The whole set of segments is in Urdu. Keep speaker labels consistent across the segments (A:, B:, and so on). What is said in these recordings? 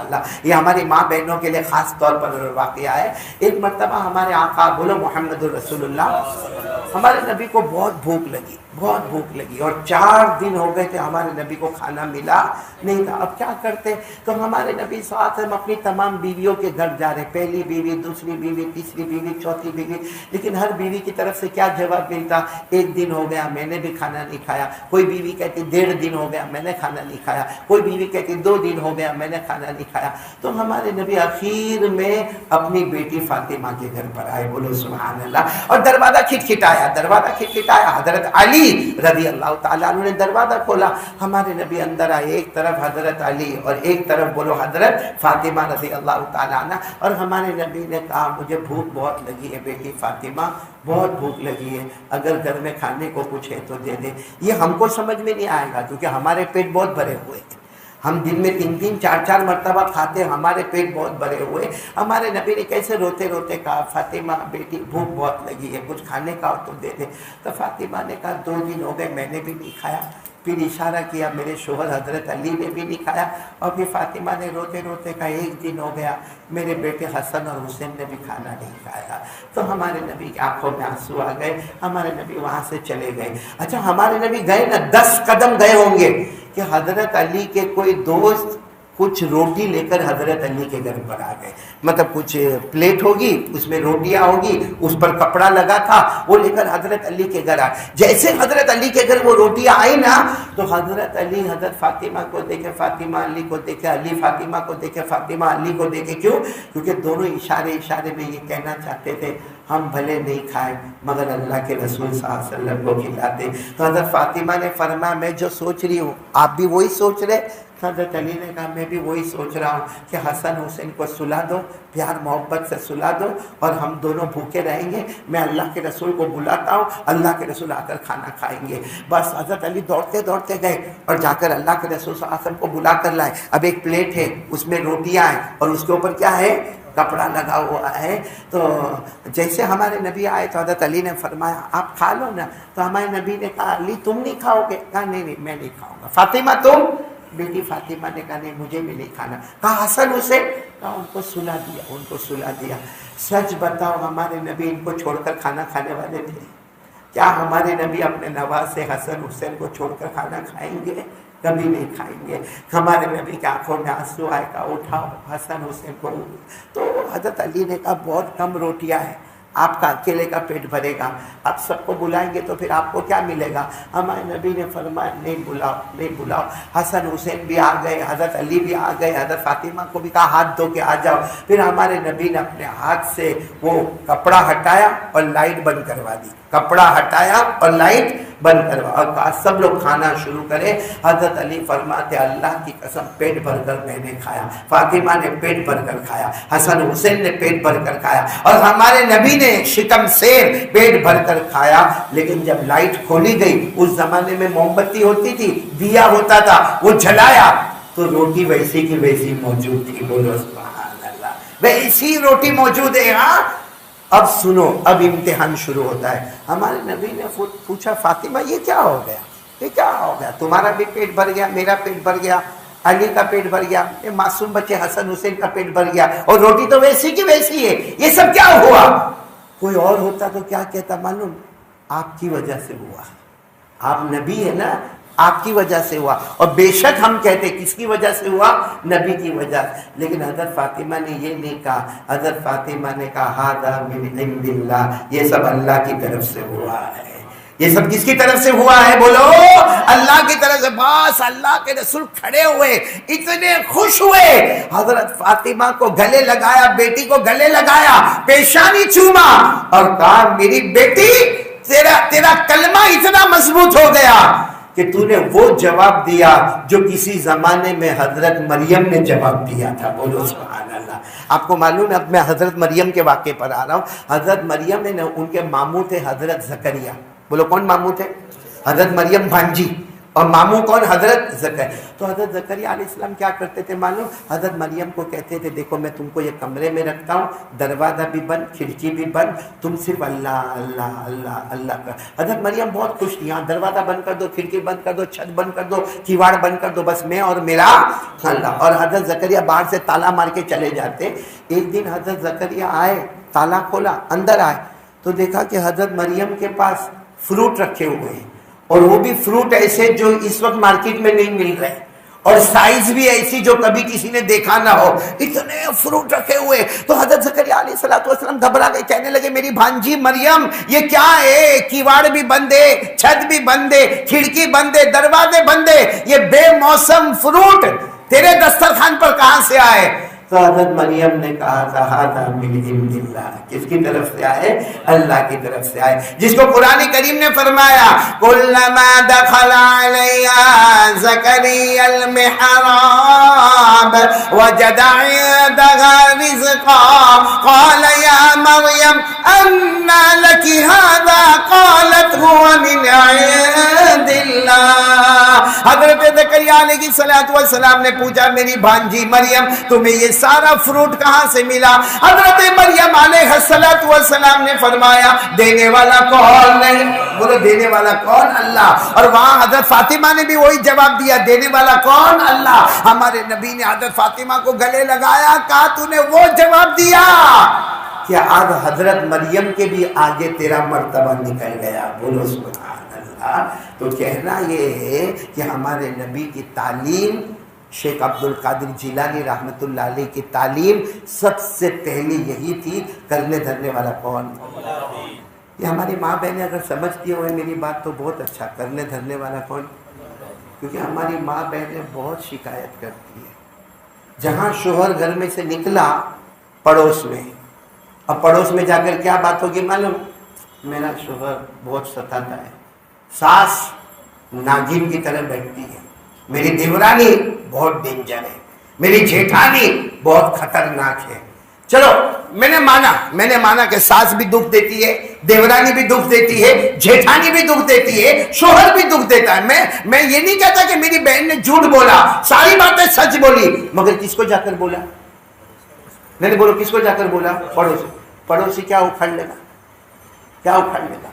A: اللہ. یہ ہماری ماں بہنوں کے لیے خاص طور پر واقعہ ہے. ایک مرتبہ ہمارے آقا بولو محمد الرسول اللہ، ہمارے نبی کو بہت بھوک لگی، بہت بھوک لگی، اور 4 دن ہو گئے تھے ہمارے نبی کو کھانا ملا نہیں تھا. اب کیا کرتے؟ تو ہمارے نبی صلی اللہ علیہ وسلم اپنی تمام بیویوں کے گھر جا رہے، پہلی بیوی، دوسری بیوی، تیسری بیوی، چوتھی بیوی، لیکن ہر بیوی کی طرف سے کیا جواب ملتا؟ 1 دن ہو گیا میں نے بھی کھانا نہیں کھایا. کوئی بیوی کہتی 1.5 دن ہو گیا میں نے کھانا نہیں کھایا. کوئی بیوی کہتی 2 دن ہو گیا میں نے کھانا نہیں کھایا. تو ہمارے نبی اخیر میں اپنی بیٹی فاطمہ کے گھر پر آئے، بولو سبحان اللہ، اور دروازہ کھٹکھٹایا، دروازہ کھٹکھٹایا. حضرت علی رضی اللہ تعالیٰ عنہ نے دروازہ کھولا. ہمارے نبی اندر آئے، ایک طرف حضرت علی اور ایک طرف بولو حضرت فاطمہ رضی اللہ تعالیٰ عنہ. اور ہمارے نبی نے کہا مجھے بھوک بہت لگی ہے بیٹی فاطمہ، بہت بھوک لگی ہے، اگر گھر میں کھانے کو کچھ ہے تو دے دے. یہ ہم کو سمجھ میں نہیں آئے گا کیونکہ ہمارے پیٹ بہت بھرے ہوئے ہیں، ہم دن میں 3 4 مرتبہ کھاتے ہیں، ہمارے پیٹ بہت بھرے ہوئے. ہمارے نبی نے کیسے روتے روتے کہا فاطمہ بیٹی بھوک بہت لگی ہے، کچھ کھانے کا ہو تو دے دے. تو فاطمہ نے کہا 2 دن ہو گئے میں نے بھی نہیں کھایا. پھر اشارہ کیا میرے شوہر حضرت علی نے بھی نہیں کھایا. اور پھر فاطمہ نے روتے روتے کہا 1 دن ہو گیا میرے بیٹے حسن اور حسین نے بھی کھانا نہیں کھایا. تو ہمارے نبی کی آنکھوں میں آنسو آ گئے، ہمارے نبی وہاں سے چلے گئے. اچھا ہمارے نبی گئے نا 10 قدم گئے ہوں گے کہ حضرت علی کے کوئی دوست کچھ روٹی لے کر حضرت علی کے گھر پر آ گئے. مطلب کچھ پلیٹ ہوگی اس میں روٹیاں ہوگی، اس پر کپڑا لگا تھا، وہ لے کر حضرت علی کے گھر آئے. جیسے حضرت علی کے گھر وہ روٹیاں آئی نا تو حضرت علی حضرت فاطمہ کو دیکھے، فاطمہ علی کو دیکھے، علی فاطمہ کو دیکھے، فاطمہ علی کو دیکھے. کیوں؟ کیونکہ دونوں اشارے میں یہ کہنا چاہتے تھے ہم بھلے نہیں کھائے مگر اللہ کے رسول صلی اللہ علیہ وسلم کو کھلاتے. تو حضرت فاطمہ نے فرمایا میں جو سوچ رہی ہوں آپ بھی وہی سوچ رہے؟ حضرت علی نے کہا میں بھی وہی سوچ رہا ہوں کہ حسن حسین کو سلا دو، پیار محبت سے سلا دو اور ہم دونوں بھوکے رہیں گے. میں اللہ کے رسول کو بلاتا ہوں، اللہ کے رسول آ کر کھانا کھائیں گے. بس حضرت علی دوڑتے دوڑتے گئے اور جا کر اللہ کے رسول صلی اللہ علیہ وسلم کو بلا کر لائے. اب ایک پلیٹ ہے اس میں روٹیاں ہیں اور اس کے اوپر کیا ہے؟ کپڑا لگا ہوا ہے. تو جیسے ہمارے نبی آئے تو حضرت علی نے فرمایا آپ کھا لو نا. تو ہمارے نبی نے کہا علی تم نہیں کھاؤ گے؟ کہا نہیں میں نہیں کھاؤں گا. فاطمہ تم؟ بیٹی فاطمہ نے کہا نہیں مجھے بھی نہیں کھانا. کہا حسن حسین؟ کہا ان کو سلا دیا، ان کو سلا دیا. سچ بتاؤ ہمارے نبی ان کو چھوڑ کر کھانا کھانے والے تھے؟ کیا ہمارے نبی اپنے نواز سے حسن حسین کو چھوڑ کر کھانا کھائیں گے؟ کبھی نہیں کھائیں گے. ہمارے نبی کی آنکھوں میں آنسو آئے گا اٹھاؤ حسن حسین کو. تو حضرت علی نے کہا بہت کم روٹیاں ہیں، آپ کا اکیلے کا پیٹ بھرے گا، آپ سب کو بلائیں گے تو پھر آپ کو کیا ملے گا؟ ہمارے نبی نے فرمایا نہیں بلاؤ نہیں بلاؤ. حسن حسین بھی آ گئے، حضرت علی بھی آ گئے، حضرت فاطمہ کو بھی کہا ہاتھ دھو کے آ جاؤ. پھر ہمارے نبی نے اپنے ہاتھ سے وہ کپڑا ہٹایا اور لائٹ بند کروا دی. کپڑا ہٹایا اور لائٹ بند کروا اور کہا سب لوگ کھانا شروع کرے. حضرت علی فرماتے اللہ کی قسم پیٹ بھر کر میں نے کھایا، فاطمہ نے پیٹ بھر کر کھایا، حسن حسین نے پیٹ بھر کر کھایا اور ہمارے نبی نے شکم سیر پیٹ بھر کر کھایا. لیکن جب لائٹ کھولی گئی، اس زمانے میں موم بتی ہوتی تھی، دیا ہوتا تھا، وہ جلایا تو روٹی ویسی کی ویسی موجود تھی. بولو سبحان اللہ، ویسی روٹی موجود ہے. ہاں اب سنو، اب امتحان شروع ہوتا ہے. ہمارے نبی نے پوچھا فاطمہ یہ کیا ہو گیا، یہ کیا ہو گیا؟ تمہارا بھی پیٹ بھر گیا، میرا پیٹ بھر گیا، علی کا پیٹ بھر گیا، یہ معصوم بچے حسن حسین کا پیٹ بھر گیا اور روٹی تو ویسی کی ویسی ہے، یہ سب کیا ہوا؟ کوئی اور ہوتا تو کیا کہتا معلوم؟ آپ کی وجہ سے ہوا، آپ نبی ہے نا، آپ کی وجہ سے ہوا. اور بے شک ہم کہتے کس کی وجہ سے ہوا؟ نبی کی وجہ. لیکن حضرت فاطمہ نے یہ نہیں کہا. حضرت فاطمہ نے کہا ھذا من عند اللہ، یہ سب اللہ کی طرف سے ہوا ہے. یہ سب کس کی طرف سے ہوا ہے؟ بولو اللہ کی طرف سے. بس اللہ کے رسول کھڑے ہوئے، اتنے خوش ہوئے، حضرت فاطمہ کو گلے لگایا، بیٹی کو گلے لگایا، پیشانی چوما اور کہا میری بیٹی تیرا کلمہ اتنا مضبوط ہو گیا کہ تو نے وہ جواب دیا جو کسی زمانے میں حضرت مریم نے جواب دیا تھا. بولو سبحان اللہ. آپ کو معلوم ہے، اب میں حضرت مریم کے واقعے پر آ رہا ہوں. حضرت مریم نے ان کے ماموں تھے حضرت زکریا. بولو کون ماموں تھے؟ حضرت مریم بھانجی اور ماموں کون؟ حضرت زکریا۔ تو حضرت زکریا علیہ السلام کیا کرتے تھے معلوم؟ حضرت مریم کو کہتے تھے دیکھو میں تم کو یہ کمرے میں رکھتا ہوں، دروازہ بھی بند، کھڑکی بھی بند، تم صرف اللہ اللہ اللہ اللہ کر۔ حضرت مریم بہت خوش تھی، ہاں دروازہ بند کر دو، کھڑکی بند کر دو، چھت بند کر دو، کیواڑ بند کر دو، بس میں اور میرا اللہ۔ اور حضرت زکریا باہر سے تالا مار کے چلے جاتے۔ ایک دن حضرت زکریا آئے، تالا کھولا، اندر آئے تو دیکھا کہ حضرت مریم کے پاس فروٹ رکھے ہوئے ہیں، اور وہ بھی فروٹ ایسے جو اس وقت مارکیٹ میں نہیں مل رہے، اور سائز بھی ایسی جو کبھی کسی نے دیکھا نہ ہو، اتنے فروٹ رکھے ہوئے۔ تو حضرت زکریا علیہ السلام گھبرا گئے، کہنے لگے میری بھانجی مریم یہ کیا ہے؟ کیواڑ بھی بند ہے، چھت بھی بند ہے، کھڑکی بند ہے، دروازے بند ہے، یہ بے موسم فروٹ تیرے دسترخوان پر کہاں سے آئے؟ تو حضرت مریم نے کہا تھا ھذا من عند اللہ، کس کی طرف سے آئے؟ اللہ کی طرف سے آئے، جس کو قرآن کریم نے فرمایا کلما دخل علیہا زکریا المحراب وجد عندها رزقا قال یا مریم انا لک ھذا قالت هو من عند اللہ۔ حضرت زکریا علیہ السلام نے پوچھا میری بھانجی مریم تمہیں یہ سارا فروٹ کہاں سے ملا؟ حضرت مریم علیہ السلام نے فرمایا دینے والا کون ہے؟ بولو دینے والا کون؟ اللہ۔ اور وہاں حضرت فاطمہ نے بھی وہی جواب دیا، دینے والا کون؟ اللہ۔ ہمارے نبی نے حضرت فاطمہ کو گلے لگایا، کہا تو نے وہ جواب دیا کہ آج حضرت مریم کے بھی آگے تیرا مرتبہ نکل گیا۔ بولو سبحان اللہ۔ تو کہنا یہ ہے کہ ہمارے نبی کی تعلیم، شیخ عبد القادر جیلانی رحمۃ اللہ علیہ کی تعلیم سب سے پہلی یہی تھی، کرنے دھرنے والا کون؟ یہ ہماری ماں بہنیں اگر سمجھتی ہوئے میری بات تو بہت اچھا، کرنے دھرنے والا کون؟ کیونکہ ہماری ماں بہنیں بہت شکایت کرتی ہے، جہاں شوہر گھر میں سے نکلا پڑوس میں، اب پڑوس میں جا کر کیا بات ہوگی معلوم؟ میرا شوہر بہت ستاتا ہے، ساس ناگن کی طرح بیٹھتی ہے، میری دیورانی بہت ڈینجر ہے، میری جیٹھانی بہت خطرناک ہے۔ چلو میں نے مانا کہ ساس بھی دکھ دیتی ہے، دیورانی بھی دکھ دیتی ہے، جیٹھانی بھی دکھ دیتی ہے، شوہر بھی دکھ دیتا ہے۔ میں یہ نہیں کہتا کہ میری بہن نے جھوٹ بولا، ساری باتیں سچ بولی، مگر کس کو جا کر بولا؟ نہیں بولو کس کو جا کر بولا؟ پڑوسی کیا اکھاڑ لے گا؟ کیا اکھاڑ لے گا؟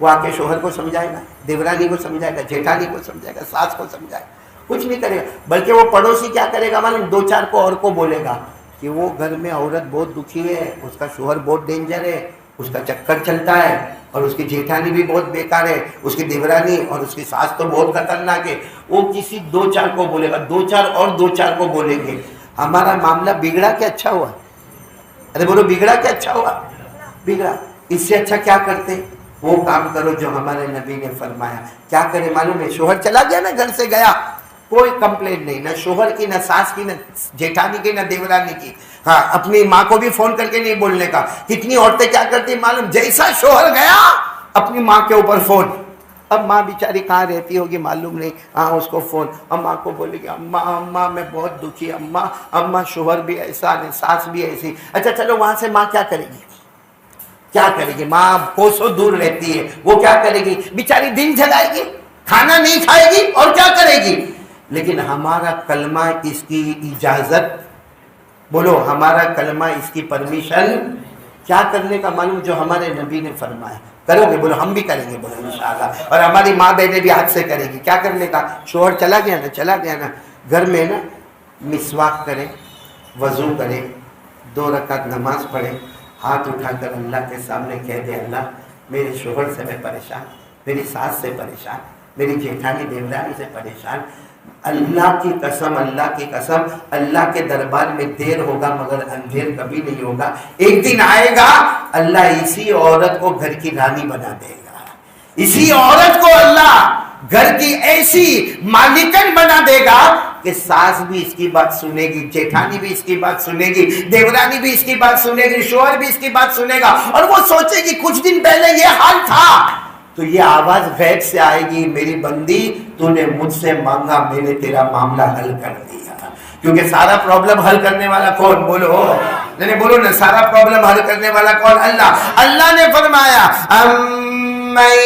A: وہ آ کے شوہر کو سمجھائے گا، دیورانی کو سمجھائے گا، جیٹھانی کو سمجھائے گا، ساس کو سمجھائے گا، کچھ نہیں کرے گا۔ بلکہ وہ پڑوسی کیا کرے گا معلوم؟ دو چار کو اور کو بولے گا کہ وہ گھر میں عورت بہت دکھی ہے، اس کا شوہر بہت ڈینجر ہے، اس کا چکر چلتا ہے، اور اس کی جیٹھانی بھی بہت بیکار ہے، اس کی دیورانی اور اس کی ساس تو بہت خطرناک ہے۔ وہ کسی دو چار کو بولے گا، دو چار اور دو چار کو بولیں گے۔ ہمارا معاملہ بگڑا کہ اچھا ہوا؟ ارے بولو بگڑا کہ اچھا ہوا؟ بگڑا۔ اس سے اچھا کیا کرتے؟ وہ کام کرو جو ہمارے نبی نے فرمایا۔ کیا کرے معلوم ہے؟ شوہر چلا گیا نا، گھر سے گیا، کوئی کمپلین نہیں، نہ شوہر کی، نہ ساس کی، نہ جیٹھانی کی، نہ دیورانی کی۔ ہاں اپنی ماں کو بھی فون کر کے نہیں بولنے کا۔ کتنی عورتیں کیا کرتی معلوم؟ جیسا شوہر گیا اپنی ماں کے اوپر فون، اب ماں بیچاری کہاں رہتی ہوگی معلوم نہیں، ہاں اس کو فون، اماں کو بولے گی اماں میں بہت دکھی، اماں شوہر بھی ایسا ہے، ساس بھی ایسی۔ اچھا چلو وہاں سے ماں کیا کرے گی؟ کیا کرے گی؟ ماں کوسوں دور رہتی ہے، وہ کیا کرے گی؟ بیچاری دن جلائے گی، کھانا نہیں کھائے گی، اور کیا کرے گی؟ لیکن ہمارا کلمہ اس کی اجازت، بولو ہمارا کلمہ اس کی پرمیشن کیا کرنے کا معلوم؟ جو ہمارے نبی نے فرمایا کرو گے، بولو ہم بھی کریں گے، بولو انشاءاللہ، اور ہماری ماں بہنیں بھی ہاتھ سے کرے گی۔ کیا کرنے کا؟ شوہر چلا گیا نا گھر میں نا، مسواک کرے، وضو کرے، 2 رکعت نماز پڑھے، ہاتھ اٹھا کر اللہ کے سامنے کہہ دے اللہ میرے شوہر سے میں پریشان، میری ساس سے پریشان، میری جیٹھانی دیورانی سے پریشان، اللہ کی قسم اللہ کے دربار میں دیر ہوگا مگر اندھیر کبھی نہیں ہوگا۔ ایک دن آئے گا اللہ اسی عورت کو گھر کی رانی بنا دے گا، اسی عورت کو اللہ گھر کی ایسی مالکن بنا دے گا کہ ساس بھی اس کی بات سنے گی، جیٹھانی بھی اس کی بات سنے گی، دیورانی بھی اس کی بات سنے گی، شوہر بھی اس کی بات سنے گا، اور وہ سوچے گی کچھ دن پہلے یہ حال تھا۔ تو یہ آواز غیب سے آئے گی، میری بندی تو نے مجھ سے مانگا، میں نے تیرا معاملہ حل کر دیا۔ کیونکہ سارا پرابلم حل کرنے والا کون؟ بولو نہیں بولو نا، سارا پرابلم حل کرنے والا کون؟ اللہ۔ اللہ نے فرمایا من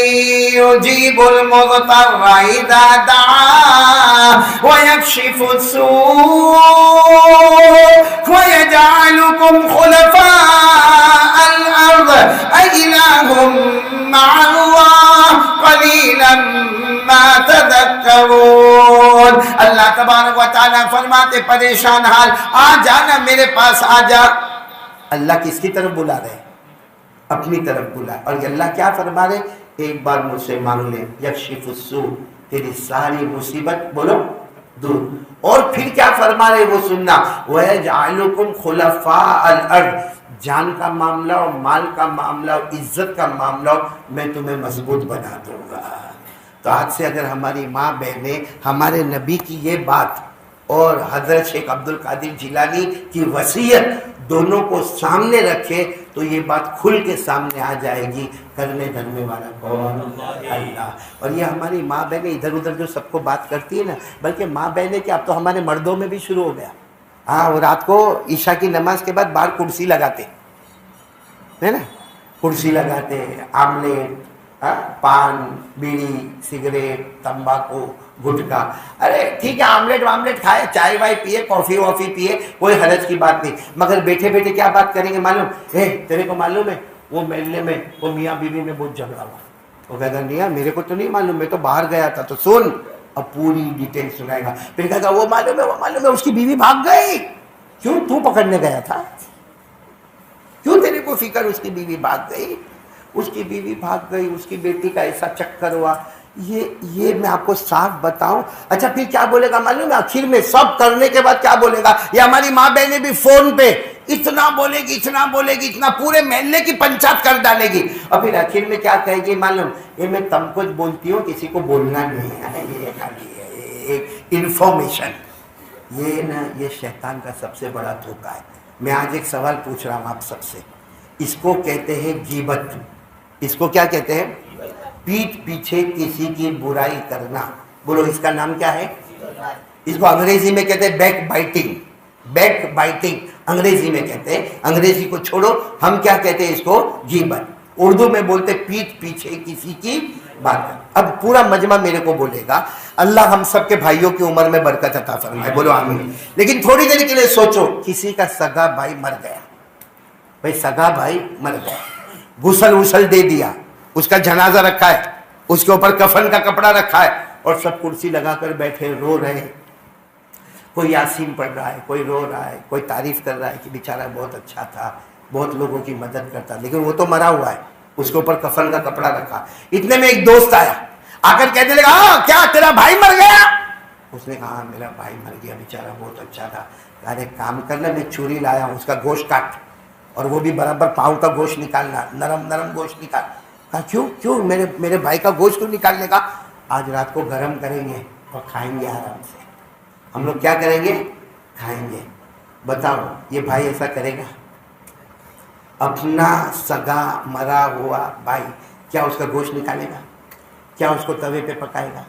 A: يجيب المضطر إذا دعاه ويكشف السوء ويجعلكم خلفاء الأرض أإله مع الله قليلا ما تذكرون. اللہ تبارک و تعالیٰ فرماتے پریشان حال آ جانا میرے پاس آ جا. اللہ کس کی طرف بلا رہے؟ اپنی طرف بلا. اور اللہ کیا فرما رہے؟ ایک بار مجھ سے مانگ لے یکشف السوء تیری ساری مصیبت بولو دور. اور پھر کیا فرما رہے وہ سننا وَيَجْعَلُكُمْ خُلَفَاءَ الْأَرْضِ. جان کا معاملہ اور مال کا معاملہ اور عزت کا معاملہ میں تمہیں مضبوط بنا دوں گا. تو آج سے اگر ہماری ماں بہنیں ہمارے نبی کی یہ بات اور حضرت شیخ عبد القادر جیلانی کی وصیت دونوں کو سامنے رکھے تو یہ بات کھل کے سامنے آ جائے گی. کرنے دھرنے والا کون؟ اللہ. اور یہ ہماری ماں بہنیں ادھر ادھر جو سب کو بات کرتی ہے نا، بلکہ ماں بہنیں کہ اب تو ہمارے مردوں میں بھی شروع ہو گیا. ہاں وہ رات کو عشاء کی نماز کے بعد باہر کرسی لگاتے ہے نا، کرسی لگاتے آملیٹ، پان، بیڑی، سگریٹ، تمباکو، گٹکا. ارے ٹھیک ہے آملیٹ واملیٹ کھائے، چائے وائے پیے، کافی وافی پیے، کوئی حرج کی بات نہیں. مگر بیٹھے بیٹھے کیا بات کریں گے معلوم ہے؟ تیرے کو معلوم ہے وہ محلے میں وہ میاں بیوی میں بہت جھگڑا ہوا. وہ کہتا نہیں میرے کو تو نہیں معلوم، میں تو باہر گیا تھا. تو سن اب پوری ڈیٹیل سنائے گا. پھر کہتا وہ معلوم ہے اس کی بیوی بھاگ گئی. کیوں؟ تو پکڑنے گیا تھا. کیوں تیرے کو فکر اس کی بیوی بھاگ گئی؟ اس کی بیوی بھاگ گئی، اس کی بیٹی کا ایسا چکر ہوا. یہ میں آپ کو صاف بتاؤں. اچھا پھر کیا بولے گا معلوم ہے؟ آخر میں سب کرنے کے بعد کیا بولے گا؟ یہ ہماری ماں بہنیں بھی فون پہ اتنا بولے گی اتنا پورے محلے کی پنچایت کر ڈالے گی. اور پھر آخر میں کیا کہے گی معلوم؟ یہ میں تم کچھ بولتی ہوں کسی کو بولنا نہیں ہے، یہ خالی ایک انفارمیشن. یہ شیطان کا سب سے بڑا دھوکہ ہے. میں آج ایک سوال پوچھ رہا ہوں آپ سب سے. اس کو کہتے ہیں غیبت. اس کو کیا کہتے ہیں؟ پیٹھ پیچھے کسی کی برائی کرنا. بولو اس کا نام کیا ہے؟ اس کو انگریزی میں کہتے ہیں بیک بائٹنگ. بیک بائٹنگ انگریزی میں کہتے ہیں. انگریزی کو چھوڑو، ہم کیا کہتے ہیں اس کو؟ غیبت. اردو میں بولتے پیٹھ پیچھے کسی کی بات. اب پورا مجمع میرے کو بولے گا اللہ ہم سب کے بھائیوں کی عمر میں برکت عطا فرمائے. بولو آمین. لیکن تھوڑی دیر کے لیے سوچو، کسی کا سگا بھائی مر گیا. بھائی سگا بھائی مر گیا، غسل دے دیا، اس کا جنازہ رکھا ہے، اس کے اوپر کفن کا کپڑا رکھا ہے اور سب کرسی لگا کر بیٹھے رو رہے. کوئی یاسین پڑھ رہا ہے، کوئی رو رہا ہے، کوئی تعریف کر رہا ہے کہ بیچارہ بہت اچھا تھا، بہت لوگوں کی مدد کرتا، لیکن وہ تو مرا ہوا ہے، اس کے اوپر کفن کا کپڑا رکھا. اتنے میں ایک دوست آیا، آ کر کہنے لگا کیا تیرا بھائی مر گیا؟ اس نے کہا میرا بھائی مر گیا، بیچارہ بہت اچھا تھا. ارے کام کرنا، میں چھری لایا ہوں، اس کا گوشت کاٹ، اور وہ بھی برابر پاؤں کا گوشت نکالنا، نرم گوشت نکال. کہا کیوں میرے بھائی کا گوشت کیوں نکالنے کا؟ آج رات کو گرم کریں گے اور کھائیں گے آرام سے. ہم لوگ کیا کریں گے؟ کھائیں گے. بتاؤ یہ بھائی ایسا کرے گا؟ اپنا سگا مرا ہوا بھائی کیا اس کا گوشت نکالے گا؟ کیا اس کو توے پہ پکائے گا؟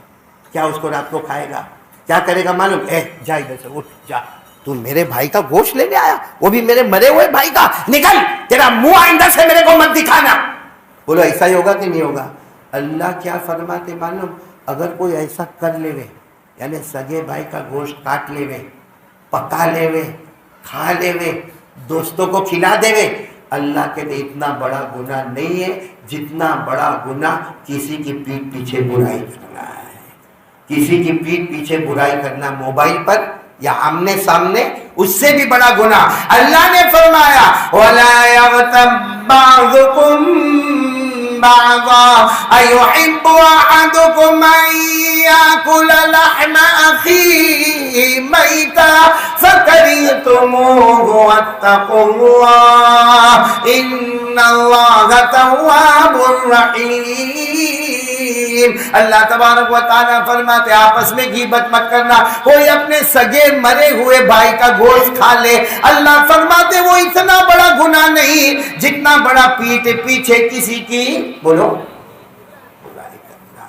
A: کیا اس کو رات کو کھائے گا؟ کیا کرے گا معلوم؟ جا ادھر سے، اٹھ جا، تو میرے بھائی کا گوشت لینے آیا، وہ بھی میرے مرے ہوئے بھائی کا، نکل، تیرا منہ آئندہ سے میرے کو مت دکھانا. بولو ایسا ہی ہوگا کہ نہیں ہوگا؟ اللہ کیا فرماتے معلوم؟ اگر کوئی ایسا کر لے وے، یعنی سگے بھائی کا گوشت کاٹ لے وے، پکا لے وے، کھا لے وے، دوستوں کو کھلا دے وے، اللہ کے لیے اتنا بڑا گناہ نہیں ہے جتنا بڑا گناہ کسی کی پیٹھ پیچھے برائی کرنا ہے. کسی کی پیٹھ پیچھے برائی کرنا موبائل پر یا آمنے سامنے، اس سے بھی بڑا گناہ. اللہ نے فرمایا وَلَا يَغْتَبْ بَعْضُكُمْ بَعْضًا أَيُحِبُّ أَحَدُكُمْ أَن يَأْكُلَ لَحْمَ أَخِيهِ مَيْتًا فَكَرِهْتُمُوهُ وَاتَّقُوا اللَّهَ إِنَّ اللَّهَ تَوَّابٌ رَحِيمٌ. اللہ تبارک و تعالیٰ فرماتے آپس میں غیبت مت کرنا. کوئی اپنے سگے مرے ہوئے بھائی کا گوشت کھا لے، اللہ فرماتے وہ اتنا بڑا گناہ نہیں جتنا بڑا پیٹھ پیچھے کسی کی بولو برائی کرنا.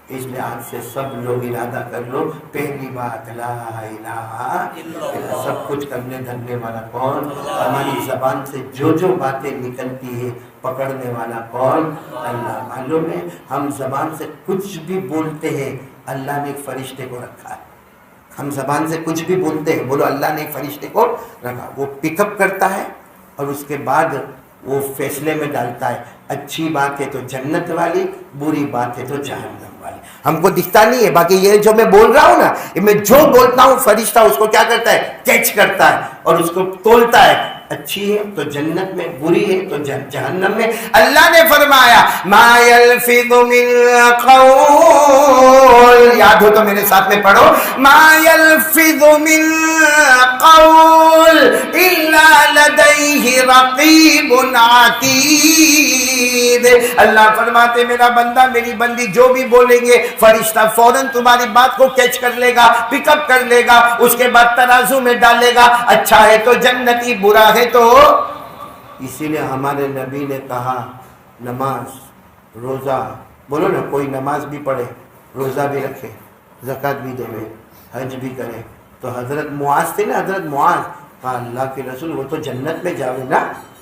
A: اس لیے آج سے سب لوگ ارادہ کر لو، پہلی بات لا الہ الا اللہ۔ سب کچھ کرنے دھرنے والا کون؟ ہماری زبان سے جو جو باتیں نکلتی ہے پکڑنے والا کون؟ اللہ۔ معلوم ہے ہم زبان سے کچھ بھی بولتے ہیں، اللہ نے ایک فرشتے کو رکھا ہے۔ ہم زبان سے کچھ بھی بولتے ہیں، بولو اللہ نے ایک فرشتے کو رکھا، وہ پک اپ کرتا ہے اور اس کے بعد وہ فیصلے میں ڈالتا ہے، اچھی بات ہے تو جنت والی، بری بات ہے تو جہنم والی۔ ہم کو دکھتا نہیں ہے، باقی یہ جو میں بول رہا ہوں نا، میں جو بولتا ہوں فرشتہ اس کو کیا کرتا ہے؟ کیچ کرتا ہے اور اس کو تولتا ہے، اچھی ہے تو جنت میں، بری ہے تو جہنم میں۔ اللہ نے فرمایا ما یلفظ من قول، یاد ہو تو میرے ساتھ میں پڑھو، ما یلفظ من قول الا لدیہ رقیب عتید۔ اللہ فرماتے میرا بندہ میری بندی جو بھی بولیں گے فرشتہ فوراً تمہاری بات کو کیچ کر لے گا، پک اپ کر لے گا، اس کے بعد ترازو میں ڈالے گا، اچھا ہے تو جنتی، برا ہے تو۔ اسی لیے ہمارے نبی نے کہا نماز روزہ، بولو نا، کوئی نماز بھی پڑھے، روزہ بھی رکھے، زکوٰۃ بھی دے، حج بھی کرے، تو حضرت معاذ تھے نا، حضرت معاذ، کہا اللہ کے رسول وہ تو جنت میں جاوے نا،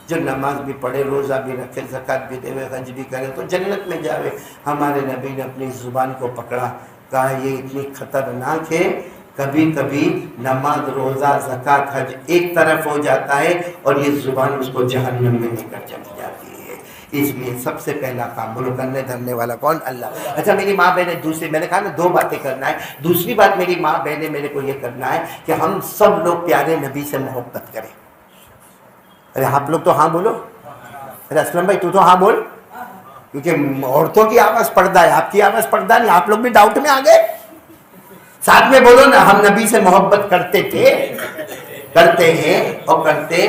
A: جو نماز بھی پڑھے، روزہ بھی رکھے، زکوٰۃ بھی دے، حج بھی کرے تو جنت میں جاوے۔ ہمارے نبی نے اپنی زبان کو پکڑا، کہا یہ اتنی خطرناک ہے، کبھی کبھی نماز روزہ زکوٰۃ حج ایک طرف ہو جاتا ہے اور یہ زبان اس کو جہنم میں لے کر چلی جاتی ہے۔ اس لیے سب سے پہلا کام بولو، کرنے دھرنے والا کون؟ اللہ۔ اچھا میری ماں بہنیں دوسری، میں نے کہا نا دو باتیں کرنا ہے، دوسری بات میری ماں بہنیں میرے کو یہ کرنا ہے کہ ہم سب لوگ پیارے نبی سے محبت کریں۔ ارے آپ لوگ تو ہاں بولو، ارے اسلم بھائی تو ہاں بول، کیونکہ عورتوں کی آواز پردہ ہے، آپ کی آواز پردہ نہیں، آپ لوگ بھی ڈاؤٹ میں آ گئے۔ ساتھ میں بولو نا، ہم نبی سے محبت کرتے تھے، کرتے ہیں اور کرتے،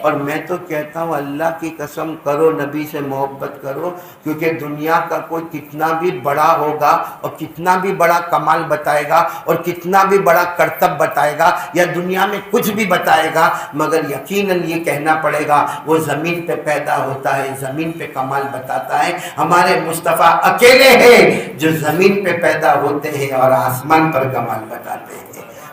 A: اور میں تو کہتا ہوں اللہ کی قسم کرو نبی سے محبت کرو، کیونکہ دنیا کا کوئی کتنا بھی بڑا ہوگا اور کتنا بھی بڑا کمال بتائے گا اور کتنا بھی بڑا کرتب بتائے گا یا دنیا میں کچھ بھی بتائے گا، مگر یقیناً یہ کہنا پڑے گا وہ زمین پہ پیدا ہوتا ہے، زمین پہ کمال بتاتا ہے۔ ہمارے مصطفیٰ اکیلے ہیں جو زمین پہ پیدا ہوتے ہیں اور آسمان پر کمال بتاتے ہیں۔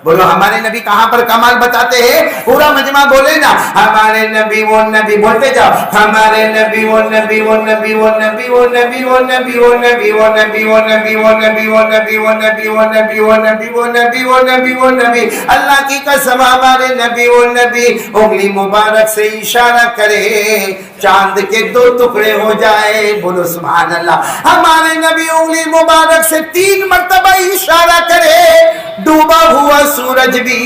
A: بولو ہمارے نبی کہاں پر کمال بتاتے ہیں؟ پورا مجمع بولے نا، ہمارے نبی وہ نبی، بولتے جاؤ، ہمارے نبی وہ نبی وہ نبی وہ نبی وہ نبی وہ نبی وہ نبی وہ نبی وہ نبی وہ نبی وہ نبی وہ نبی وہ نبی وہ نبی وہ نبی وہ نبی وہ نبی۔ اللہ کی قسم ہمارے نبی وہ نبی انگلی مبارک سے اشارہ کرے چاند کے دو ٹکڑے ہو جائے، بولو سبحان اللہ۔ ہمارے نبی انگلی مبارک سے 3 مرتبہ اشارہ کرے، ڈوبا ہوا سورج بھی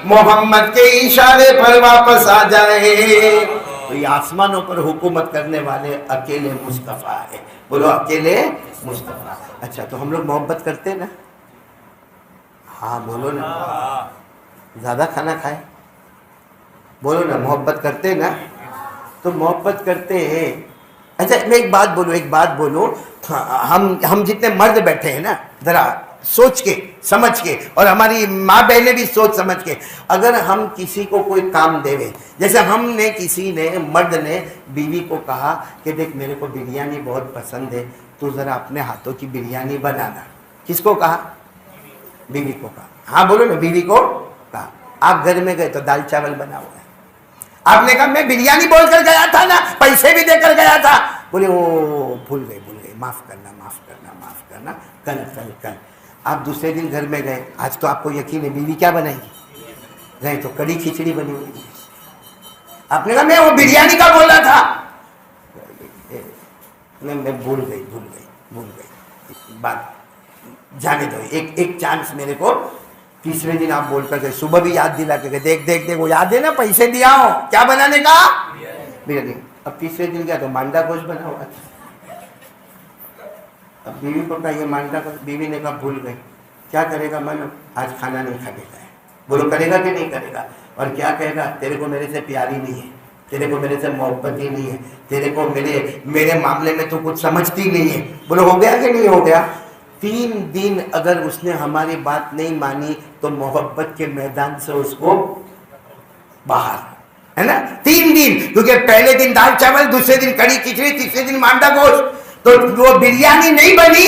A: محمد کے اشارے پر واپس آ جائے۔ تو یہ آسمانوں پر حکومت کرنے والے اکیلے مصطفیٰ ہے، بولو اکیلے مصطفیٰ۔ اچھا تو ہم لوگ محبت کرتے ہیں نا؟ ہاں بولو نا، زیادہ کھانا کھائے، بولو نا محبت کرتے ہیں نا؟ تو محبت کرتے ہیں۔ اچھا میں ایک بات بولوں، ہم جتنے مرد بیٹھے ہیں نا، ذرا سوچ کے سمجھ کے، اور ہماری ماں بہنیں بھی سوچ سمجھ کے، اگر ہم کسی کو کوئی کام دے، جیسے ہم نے کسی نے، مرد نے بیوی کو کہا کہ دیکھ میرے کو بریانی بہت پسند ہے، تو ذرا اپنے ہاتھوں کی بریانی بنانا۔ کس کو کہا؟ بیوی کو کہا۔ ہاں بولو نا، بیوی کو کہا۔ آپ گھر میں گئے تو دال چاول بنا ہوا ہے، آپ نے کہا میں بریانی بول کر گیا تھا نا، پیسے بھی دے کر گیا تھا، بولے وہ بھول گئے، معاف کرنا، کل۔ آپ دوسرے دن گھر میں گئے، آج تو آپ کو یقین ہے بیوی کیا بنائے گی؟ گئے تو کڑی کھچڑی بنی ہوئی، آپ نے کہا میں وہ بریانی کا بولا تھا، میں بھول گئی بات، جانے دو، ایک چانس میرے کو۔ تیسرے دن آپ بول کر گئے، صبح بھی یاد دلا کے گئے، دیکھ وہ یاد ہے نا، پیسے دیا ہوں، کیا بنانے کا؟ بریانی۔ اب تیسرے دن کیا تو مانڈا گوشت بنا ہوا تھا۔ اب بیوی کو کہا یہ مانڈا گوشت، بیوی نے کہا بھول گئی، کیا کرے گا معلوم؟ آج کھانا نہیں کھا کے جائے، بولو کرے گا کہ نہیں کرے گا؟ اور کیا کہے گا؟ تیرے کو میرے سے پیاری نہیں ہے، تیرے کو میرے سے محبت ہی نہیں ہے، تیرے کو میرے معاملے میں تو کچھ سمجھتی نہیں ہے، بولو ہو گیا کہ نہیں ہو گیا؟ 3 دن اگر اس نے ہماری بات نہیں مانی تو محبت کے میدان سے اس کو باہر، ہے نا؟ 3 دن، کیونکہ پہلے دن دال چاول، دوسرے دن کڑی کھچڑی، تیسرے دن مانڈا گوشت، تو وہ بریانی نہیں بنی،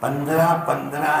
A: 15-15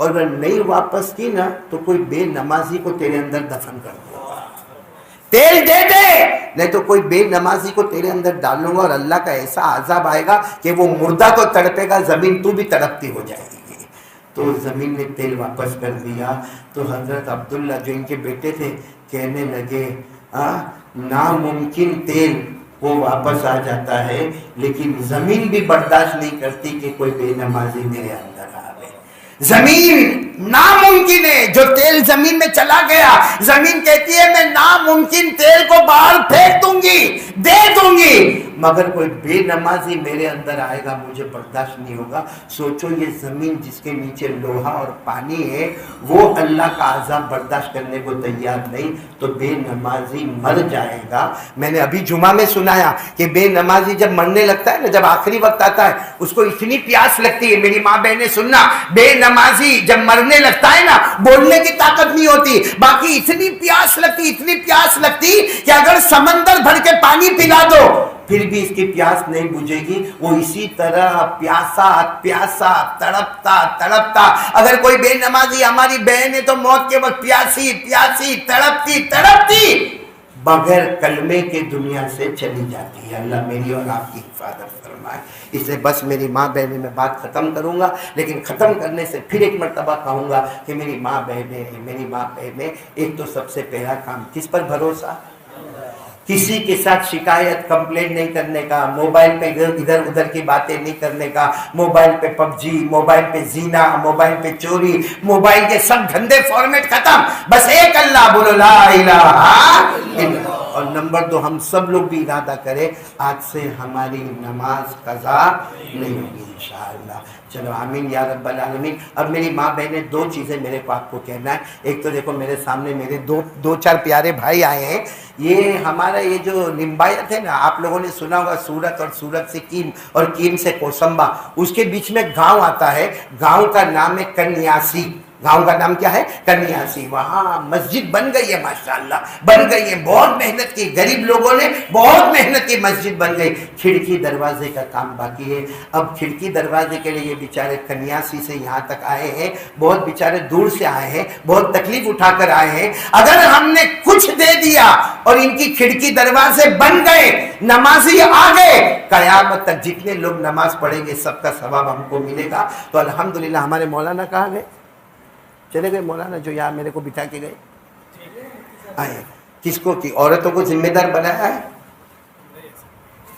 A: اور اگر نہیں واپس کی نا تو کوئی بے نمازی کو تیرے اندر دفن کر دوں گا. تیل دے دے, نہیں تو کوئی بے نمازی کو تیرے اندر ڈالوں گا, اور اللہ کا ایسا عذاب آئے گا کہ وہ مردہ تو تڑپے گا, زمین تو بھی تڑپتی ہو جائے گی. تو زمین نے تیل واپس کر دیا. تو حضرت عبداللہ جو ان کے بیٹے تھے کہنے لگے ناممکن تیل وہ واپس آ جاتا ہے, لیکن زمین بھی برداشت نہیں کرتی کہ کوئی بے نمازی میرے اندر آوے. زمین ناممکن ہے, جو تیل زمین میں چلا گیا, زمین کہتی ہے میں ناممکن تیل کو باہر پھینک دوں گی, دے دوں گی, مگر کوئی بے نمازی میرے اندر آئے گا مجھے برداشت نہیں ہوگا. سوچو یہ زمین جس کے نیچے لوہا اور پانی ہے وہ اللہ کا عذاب برداشت کرنے کو تیار نہیں, تو بے نمازی مر جائے گا. میں نے ابھی جمعہ میں سنایا کہ بے نمازی جب مرنے لگتا ہے نا, جب آخری وقت آتا ہے اس کو اتنی پیاس لگتی ہے, میری ماں بہنیں سننا, بے نمازی جب مرنے لگتا ہے نا بولنے کی طاقت نہیں ہوتی, باقی اتنی پیاس لگتی کہ اگر سمندر بھر کے پانی پلا دو پھر بھی اس کی پیاس نہیں بجھے گی. وہ اسی طرح پیاسا تڑپتا. اگر کوئی بے نمازی ہماری بہن ہے تو موت کے وقت پیاسی تڑپتی بغیر کلمے کے دنیا سے چلی جاتی ہے. اللہ میری اور آپ کی حفاظت فرمائے. اس لیے بس میری ماں بہنیں میں بات ختم کروں گا, لیکن ختم کرنے سے پھر ایک مرتبہ کہوں گا کہ میری ماں بہنیں ایک تو سب سے پہلا کام کس پر بھروسہ, کسی کے ساتھ شکایت کمپلین نہیں کرنے کا, موبائل پہ ادھر ادھر کی باتیں نہیں کرنے کا, موبائل پہ پب جی, موبائل پہ زینا, موبائل پہ چوری, موبائل کے سب دھندے فارمیٹ ختم, بس ایک اللہ بولو لا الہ الا اللہ. اور نمبر 2 ہم سب لوگ بھی ارادہ کریں آج سے ہماری نماز قضا نہیں ہوگی انشاءاللہ. چلو آمین یا رب العالمین. اب میری ماں بہنیں 2 چیزیں میرے کو آپ کو کہنا ہے. ایک تو دیکھو میرے سامنے میرے دو چار پیارے بھائی آئے ہیں. یہ ہمارا یہ جو لمبایت ہے نا, آپ لوگوں نے سنا ہوگا سورت, اور سورت سے کیم, اور کیم سے کوسمبا, اس کے بیچ میں گاؤں آتا ہے, گاؤں کا نام ہے کنیاسی. گاؤں کا نام کیا ہے؟ کنیاسی. وہاں مسجد بن گئی ہے, ماشاءاللہ بن گئی ہے, بہت محنت کی, غریب لوگوں نے بہت محنت کی, مسجد بن گئی. کھڑکی دروازے کا کام باقی ہے. اب کھڑکی دروازے کے لیے یہ بیچارے کنیاسی سے یہاں تک آئے ہیں, بہت بیچارے دور سے آئے ہیں, بہت تکلیف اٹھا کر آئے ہیں. اگر ہم نے کچھ دے دیا اور ان کی کھڑکی دروازے بن گئے, نمازی آ گئے, قیامت تک جتنے لوگ نماز پڑھیں گے سب کا ثواب ہم کو ملے گا. تو الحمدللہ. ہمارے مولانا کہاں گئے؟ چلے گئے مولانا جو یہاں میرے کو بٹھا کے گئے. آئے کس کو کی عورتوں کو ذمہ دار بنایا ہے؟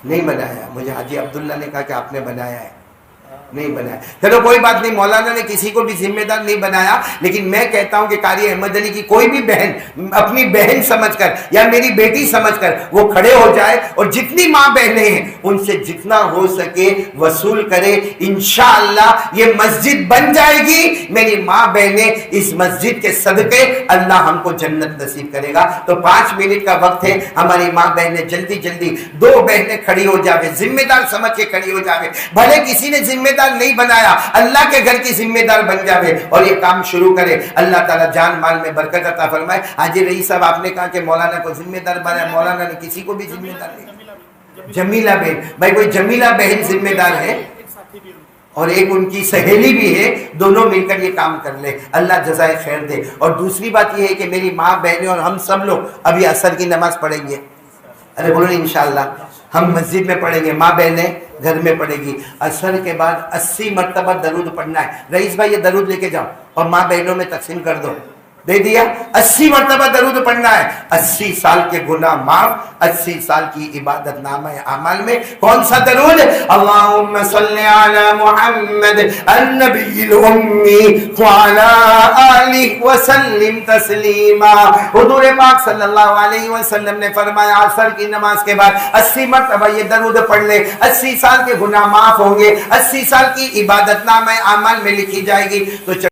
A: نہیں بنایا. مجھے حاجی عبداللہ نے کہا کہ آپ نے بنایا ہے. نہیں بنایا. چلو کوئی بات نہیں, مولانا نے کسی کو بھی ذمہ دار نہیں بنایا, لیکن میں کہتا ہوں کہ قاری احمد علی کی کوئی بھی بہن اپنی بہن سمجھ کر یا میری بیٹی سمجھ کر وہ کھڑے ہو جائے, اور جتنی ماں بہنیں ہیں ان سے جتنا ہو سکے وصول کرے. انشاءاللہ یہ مسجد بن جائے گی. میری ماں بہنیں اس مسجد کے صدقے اللہ ہم کو جنت نصیب کرے گا. تو 5 منٹ کا وقت ہے, ہماری ماں بہنیں جلدی 2 بہنیں کھڑی ہو جاوے, ذمہ دار سمجھ کے کھڑی ہو جاوے. بھلے کسی نے ذمہ دار نہیں بنایا, اللہ کے گھر کی ذمہ دار بن جاوے اور یہ کام شروع کرے. اللہ تعالیٰ جان مال میں برکت عطا فرمائے. حاجی رئیس صاحب آپ نے کہا کہ مولانا کو ذمہ دار بنایا, مولانا نے کسی کو بھی ذمہ دار نہیں. جمیلہ بہن, بھائی کوئی جمیلہ بہن ذمہ دار ہے اور ایک ان کی سہیلی بھی ہے, دونوں مل کر یہ کام کر لے, اللہ جزائے خیر دے. اور دوسری بات یہ ہے کہ میری ماں بہنیں اور ہم سب لوگ ابھی عصر کی نماز پڑھیں گے. ارے بولو انشاءاللہ ہم مسجد میں پڑھیں گے, ماں بہنیں گھر میں پڑھے گی. عصر کے بعد 80 مرتبہ درود پڑھنا ہے. رئیس بھائی یہ درود لے کے جاؤ اور ماں بہنوں میں تقسیم کر دو. دے دیا. 80 مرتبہ درود پڑھنا ہے. 80 سال کے گناہ معاف, 80 سال کی عبادت نامہ اعمال میں. کون سا درود؟ اللہم صلی علی محمد النبی الامی وعلی آلہ وسلم تسلیما. حضور پاک صلی اللہ علیہ وسلم نے فرمایا عصر کی نماز کے بعد 80 مرتبہ یہ درود پڑھ لے, 80 سال کے گناہ معاف ہوں گے, 80 سال کی عبادت نامہ اعمال میں لکھی جائے گی. تو